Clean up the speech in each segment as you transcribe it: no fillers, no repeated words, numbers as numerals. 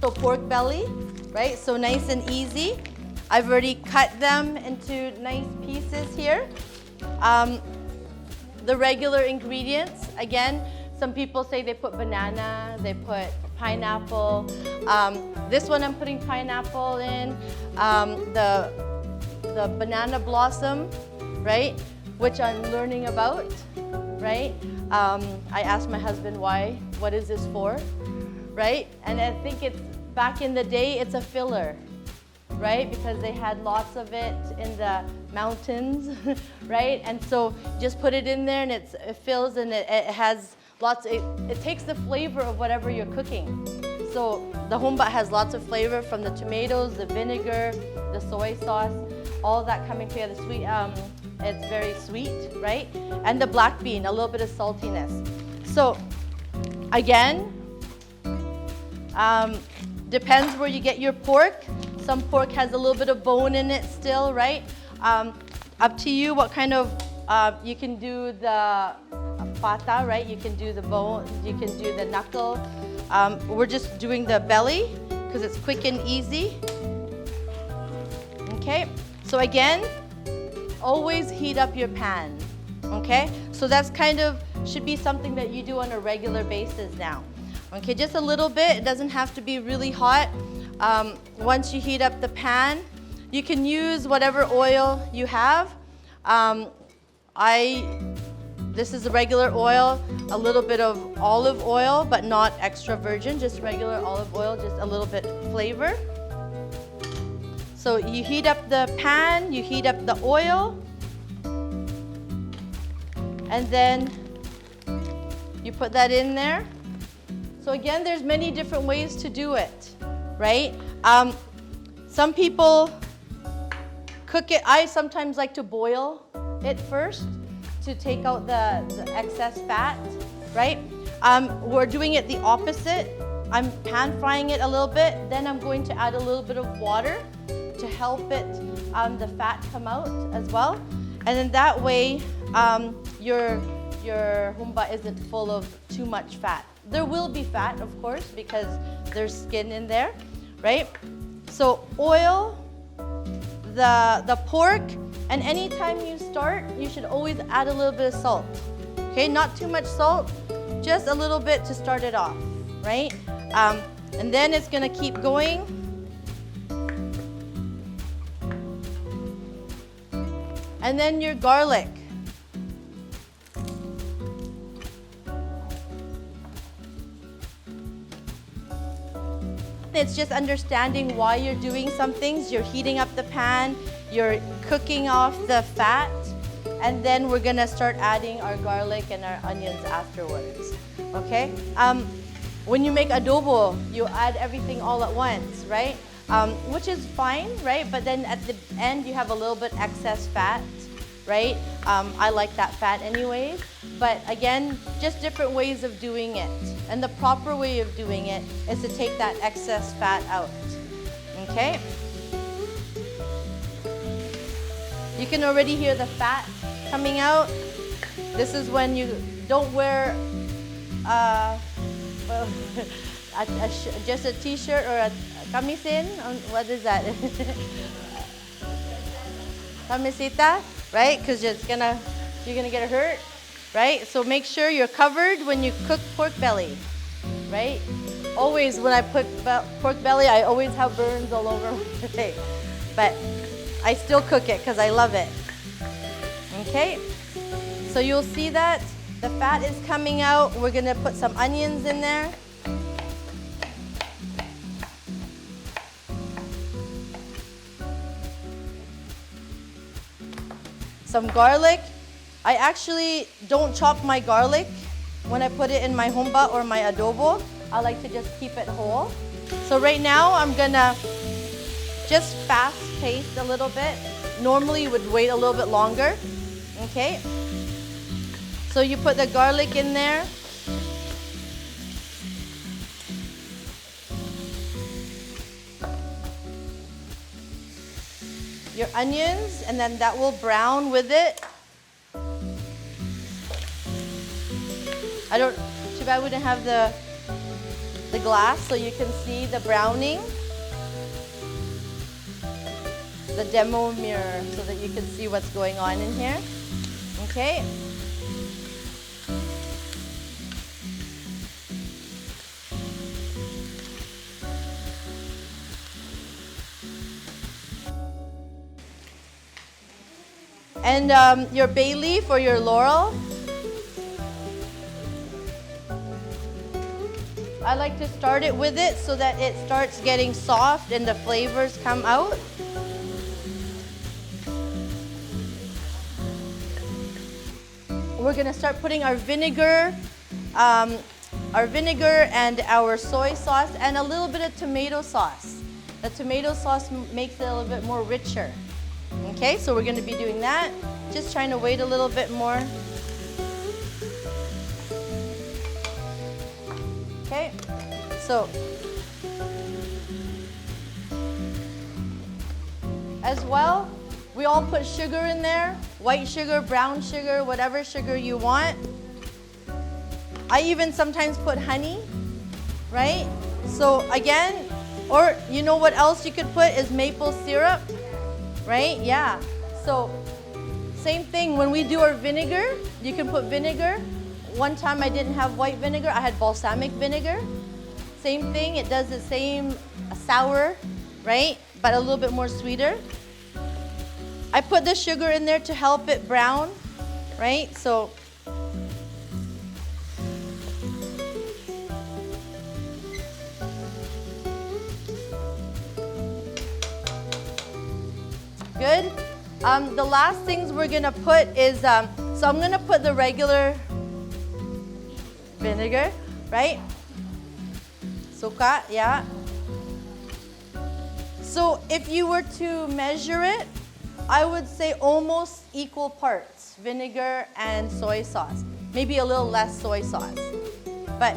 So pork belly, right? So nice and easy. I've already cut them into nice pieces here. The regular ingredients, again, some people say they put banana, they put pineapple. This one I'm putting pineapple in. The banana blossom, right? Which I'm learning about, right? I asked my husband why, what is this for, right? And I think it's, back in the day, it's a filler, right? Because they had lots of it in the mountains, right? And so just put it in there and it fills, and it has lots, it takes the flavor of whatever you're cooking. So the humba has lots of flavor from the tomatoes, the vinegar, the soy sauce, all that coming together. Sweet, it's very sweet, right? And the black bean, a little bit of saltiness. So again, depends where you get your pork. Some pork has a little bit of bone in it still, right? Up to you what kind of, you can do the pata, right? You can do the bone, you can do the knuckle. We're just doing the belly because it's quick and easy. Okay, so again, always heat up your pan, okay? So that's kind of, should be something that you do on a regular basis now. Okay, just a little bit, it doesn't have to be really hot. Once you heat up the pan, you can use whatever oil you have. This is a regular oil, a little bit of olive oil, but not extra virgin, just regular olive oil, just a little bit flavor. So you heat up the pan, you heat up the oil, and then you put that in there. So again, there's many different ways to do it, right? Some people cook it. I sometimes like to boil it first to take out the excess fat, right? We're doing it the opposite. I'm pan frying it a little bit, then I'm going to add a little bit of water to help it, the fat come out as well. And then that way, your humba isn't full of too much fat. There will be fat, of course, because there's skin in there, right? So oil, the pork, and anytime you start, you should always add a little bit of salt. Okay, not too much salt, just a little bit to start it off, right? And then it's gonna keep going. And then your garlic. It's just understanding why you're doing some things. You're heating up the pan, you're cooking off the fat, and then we're gonna start adding our garlic and our onions afterwards, okay? When you make adobo, you add everything all at once, right? Which is fine, right? But then at the end, you have a little bit excess fat, right? I like that fat anyways. But again, just different ways of doing it. And the proper way of doing it is to take that excess fat out, okay? You can already hear the fat coming out. This is when you don't wear just a t-shirt or a kamisin. What is that? Camisita, right? Because you're gonna get hurt, right? So make sure you're covered when you cook pork belly, right? Always when I put pork belly, I always have burns all over my face, but I still cook it because I love it. Okay, so you'll see that the fat is coming out. We're gonna put some onions in there. Some garlic. I actually don't chop my garlic when I put it in my humba or my adobo. I like to just keep it whole. So right now I'm gonna just fast pace a little bit. Normally you would wait a little bit longer, okay? So you put the garlic in there. Your onions, and then that will brown with it. Too bad we didn't have the the glass so you can see the browning. The demo mirror so that you can see what's going on in here. Okay. And your bay leaf or your laurel. I like to start it with it so that it starts getting soft and the flavors come out. We're gonna start putting our vinegar and our soy sauce and a little bit of tomato sauce. The tomato sauce makes it a little bit more richer. Okay, so we're gonna be doing that. Just trying to wait a little bit more. Okay, so as well, we all put sugar in there, white sugar, brown sugar, whatever sugar you want. I even sometimes put honey, right? So again, or you know what else you could put is maple syrup, right? Yeah, so same thing, when we do our vinegar, you can put vinegar. One time I didn't have white vinegar, I had balsamic vinegar. Same thing, it does the same sour, right? But a little bit more sweeter. I put the sugar in there to help it brown, right? So good. The last things we're gonna put is, so I'm gonna put the regular vinegar, right? Suka, yeah. So if you were to measure it, I would say almost equal parts, vinegar and soy sauce. Maybe a little less soy sauce. But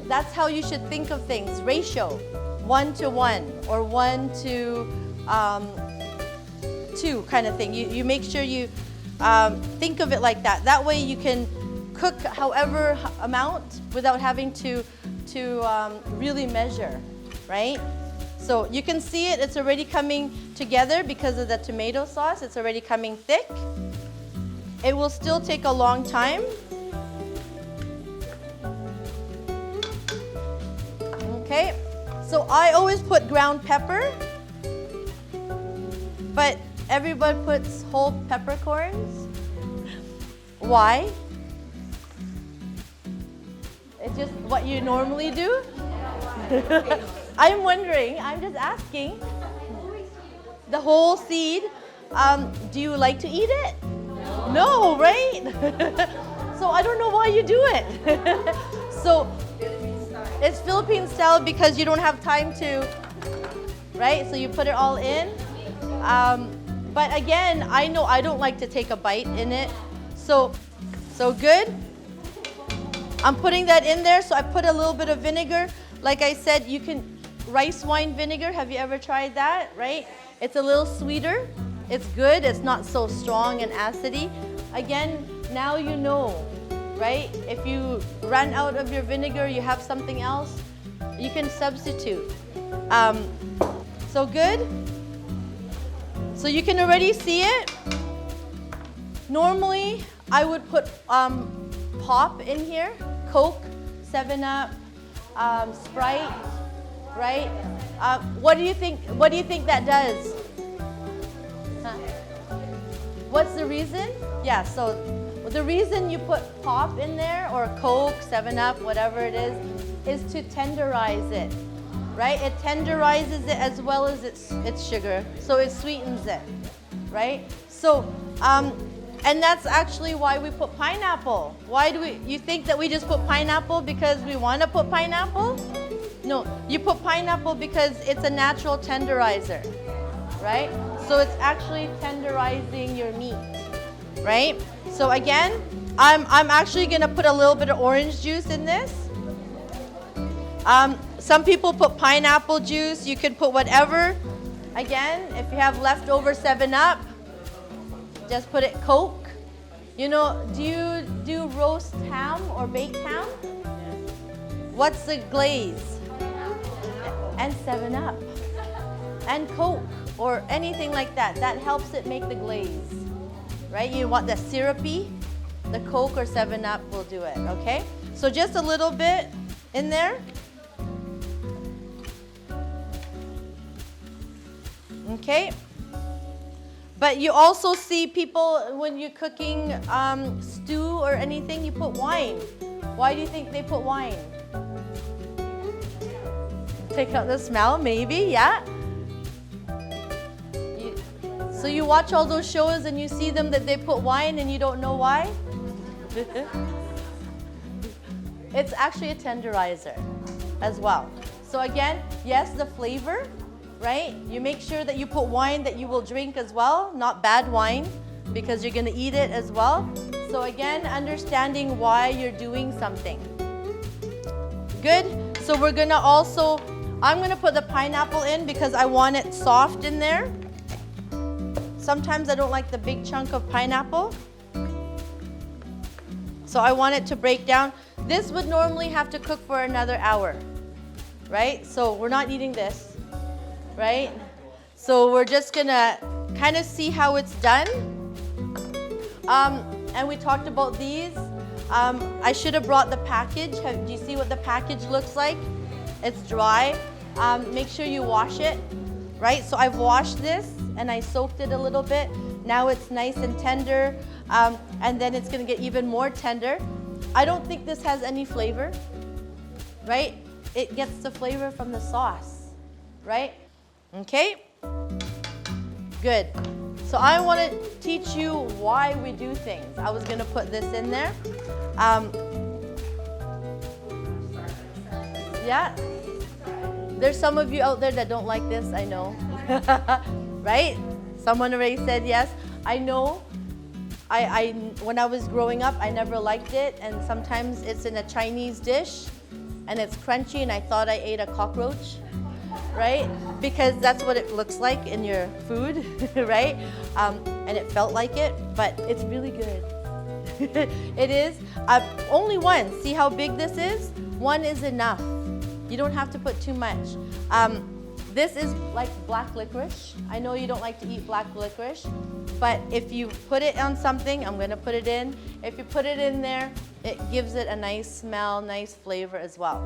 that's how you should think of things, ratio, 1:1 or 1:2 kind of thing. You make sure you think of it like that. That way you can cook however amount without having to really measure, right? So you can see it, it's already coming together because of the tomato sauce. It's already coming thick. It will still take a long time. Okay, so I always put ground pepper, but everybody puts whole peppercorns. Why? It's just what you normally do? I'm wondering, I'm just asking. The whole seed, do you like to eat it? No, right? So I don't know why you do it. So it's Philippine style because you don't have time to, right? So you put it all in. But again, I know I don't like to take a bite in it. So good. I'm putting that in there, so I put a little bit of vinegar. Like I said, you can, rice wine vinegar, have you ever tried that, right? It's a little sweeter, it's good, it's not so strong and acidy. Again, now you know, right? If you run out of your vinegar, you have something else, you can substitute. So good. So you can already see it. Normally, I would put pop in here, Coke, 7-Up, Sprite, right? What do you think that does? Huh? What's the reason? Yeah, so the reason you put pop in there or Coke, 7-Up, whatever it is to tenderize it, right? It tenderizes it as well as its sugar, so it sweetens it, right? So, and that's actually why we put pineapple. Why do you think that we just put pineapple because we want to put pineapple? No, you put pineapple because it's a natural tenderizer, right? So it's actually tenderizing your meat, right? So again, I'm actually gonna put a little bit of orange juice in this. Some people put pineapple juice, you can put whatever. Again, if you have leftover 7-Up, just put it Coke. You know, do you do roast ham or baked ham? What's the glaze? And 7-Up. And Coke or anything like that. That helps it make the glaze. Right? You want the syrupy, the Coke or 7-Up will do it, okay? So just a little bit in there. Okay? But you also see people, when you're cooking stew or anything, you put wine. Why do you think they put wine? Take out the smell, maybe, yeah? So you watch all those shows and you see them that they put wine and you don't know why? It's actually a tenderizer as well. So again, yes, the flavor, right? You make sure that you put wine that you will drink as well, not bad wine, because you're gonna eat it as well. So again, understanding why you're doing something. Good, so we're gonna also, I'm gonna put the pineapple in because I want it soft in there. Sometimes I don't like the big chunk of pineapple. So I want it to break down. This would normally have to cook for another hour, right? So we're not eating this, right? So we're just gonna kind of see how it's done. And we talked about these. I should have brought the package. Do you see what the package looks like? It's dry. Make sure you wash it, right? So I've washed this and I soaked it a little bit. Now it's nice and tender, and then it's gonna get even more tender. I don't think this has any flavor, right? It gets the flavor from the sauce, right? Okay, good. So I wanna teach you why we do things. I was gonna put this in there. Yeah, there's some of you out there that don't like this, I know. Right? Someone already said yes. I know. When I was growing up, I never liked it, and sometimes it's in a Chinese dish, and it's crunchy, and I thought I ate a cockroach, right? Because that's what it looks like in your food, right? And it felt like it, but it's really good. It is. Only one. See how big this is? One is enough. You don't have to put too much. This is like black licorice. I know you don't like to eat black licorice, but if you put it on something, I'm gonna put it in. If you put it in there, it gives it a nice smell, nice flavor as well.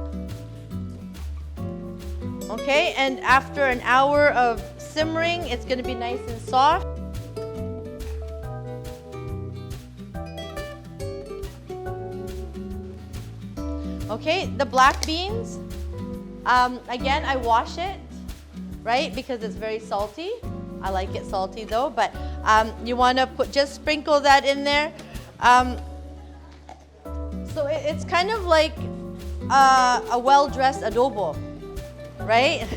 Okay, and after an hour of simmering, it's gonna be nice and soft. Okay, the black beans, again, I wash it, right? Because it's very salty. I like it salty though, but you want to just sprinkle that in there. So it's kind of like a well-dressed adobo, right?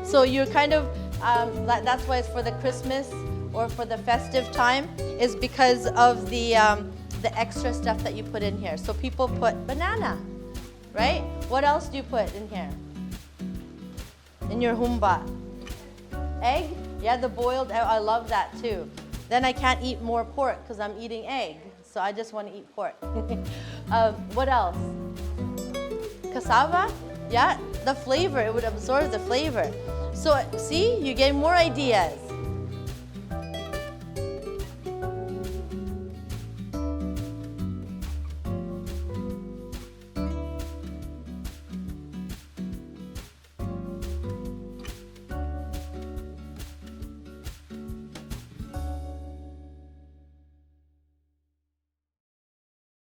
So you're kind of, that's why it's for the Christmas or for the festive time, is because of the extra stuff that you put in here. So people put banana, right? What else do you put in here? In your humba? Egg? Yeah, the boiled egg, I love that too. Then I can't eat more pork because I'm eating egg. So I just want to eat pork. What else? Cassava? Yeah, the flavor, it would absorb the flavor. So see, you get more ideas.